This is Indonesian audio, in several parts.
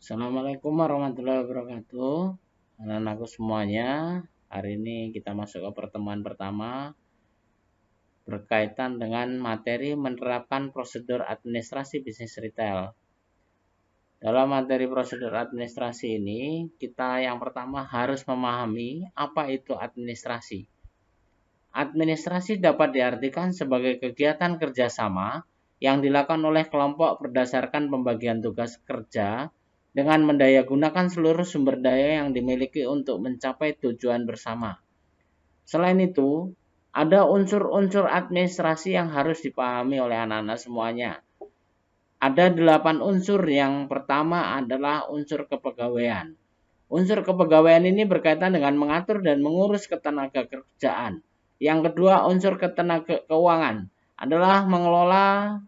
Assalamualaikum warahmatullahi wabarakatuh. Anak-anakku semuanya, hari ini kita masuk ke pertemuan pertama berkaitan dengan materi menerapkan prosedur administrasi bisnis retail. Dalam materi prosedur administrasi ini, kita yang pertama harus memahami apa itu administrasi. Administrasi dapat diartikan sebagai kegiatan kerjasama yang dilakukan oleh kelompok berdasarkan pembagian tugas kerja dengan mendayagunakan seluruh sumber daya yang dimiliki untuk mencapai tujuan bersama. Selain itu, ada unsur-unsur administrasi yang harus dipahami oleh anak-anak semuanya. Ada 8 unsur. Yang pertama adalah unsur kepegawaian. Unsur kepegawaian ini berkaitan dengan mengatur dan mengurus ketenaga kerjaan. Yang kedua, unsur ketenaga keuangan adalah mengelola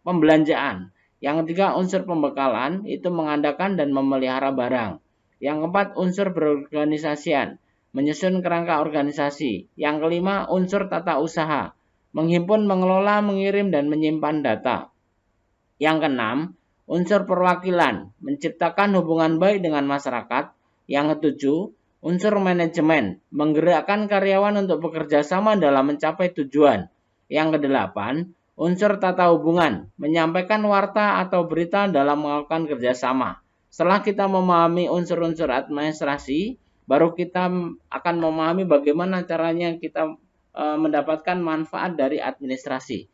pembelanjaan. Yang ketiga, unsur pembekalan itu mengadakan dan memelihara barang. Yang keempat, unsur berorganisasian, menyusun kerangka organisasi. Yang kelima, unsur tata usaha, menghimpun, mengelola, mengirim, dan menyimpan data. Yang keenam, unsur perwakilan, menciptakan hubungan baik dengan masyarakat. Yang ketujuh, unsur manajemen, menggerakkan karyawan untuk bekerja sama dalam mencapai tujuan. Yang kedelapan, unsur tata hubungan, menyampaikan warta atau berita dalam melakukan kerjasama. Setelah kita memahami unsur-unsur administrasi, baru kita akan memahami bagaimana caranya kita mendapatkan manfaat dari administrasi.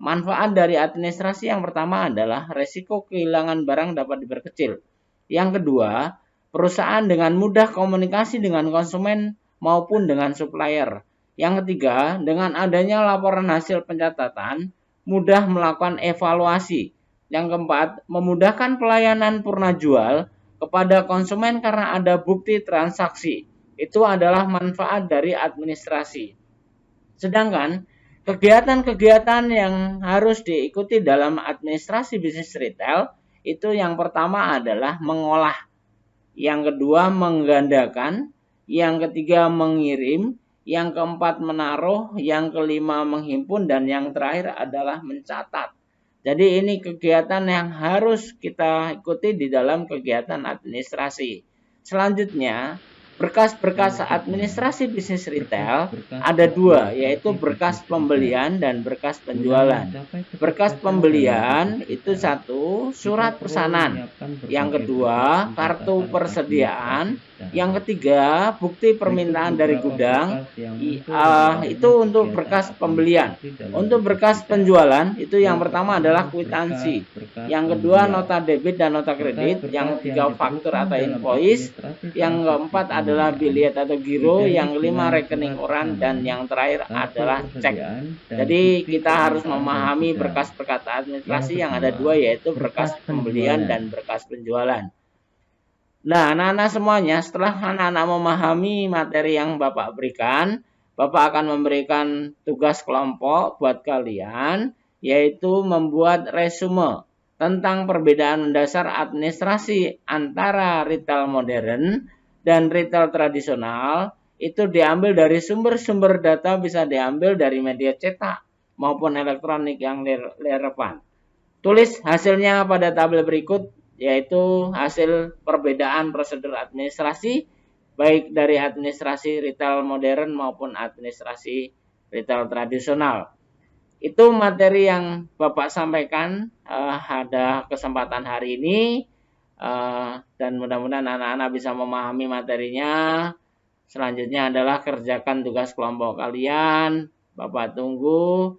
Manfaat dari administrasi yang pertama adalah resiko kehilangan barang dapat diperkecil. Yang kedua, perusahaan dengan mudah komunikasi dengan konsumen maupun dengan supplier. Yang ketiga, dengan adanya laporan hasil pencatatan, mudah melakukan evaluasi. Yang keempat, memudahkan pelayanan purna jual kepada konsumen karena ada bukti transaksi. Itu adalah manfaat dari administrasi. Sedangkan kegiatan-kegiatan yang harus diikuti dalam administrasi bisnis retail itu yang pertama adalah mengolah, yang kedua menggandakan, yang ketiga mengirim, yang keempat menaruh, yang kelima menghimpun, dan yang terakhir adalah mencatat. Jadi ini kegiatan yang harus kita ikuti di dalam kegiatan administrasi. Selanjutnya, berkas-berkas administrasi bisnis retail ada dua, yaitu berkas pembelian dan berkas penjualan. Berkas pembelian itu satu, surat pesanan. Yang kedua, kartu persediaan. Yang ketiga, bukti permintaan dari gudang. Itu untuk berkas pembelian. Untuk berkas penjualan, itu yang pertama adalah kwitansi. Yang kedua, nota debit dan nota kredit. Yang ketiga, faktur atau invoice. Yang keempat adalah biliet atau giro. Yang kelima, rekening koran. Dan yang terakhir adalah cek. Jadi kita harus memahami berkas-berkas administrasi yang ada dua, yaitu berkas pembelian dan berkas penjualan. Nah, anak-anak semuanya, setelah anak-anak memahami materi yang Bapak berikan, Bapak akan memberikan tugas kelompok buat kalian, yaitu membuat resume tentang perbedaan mendasar administrasi antara retail modern dan retail tradisional. Itu diambil dari sumber-sumber data, bisa diambil dari media cetak maupun elektronik yang relevan. Tulis hasilnya pada tabel berikut, yaitu hasil perbedaan prosedur administrasi baik dari administrasi retail modern maupun administrasi retail tradisional. Itu materi yang Bapak sampaikan pada kesempatan hari ini, dan mudah-mudahan anak-anak bisa memahami materinya. Selanjutnya adalah kerjakan tugas kelompok kalian. Bapak tunggu.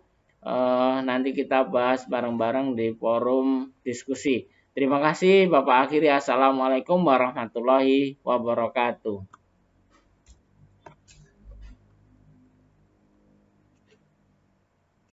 Nanti kita bahas bareng-bareng di forum diskusi. Terima kasih. Bapak akhiri. Assalamualaikum warahmatullahi wabarakatuh.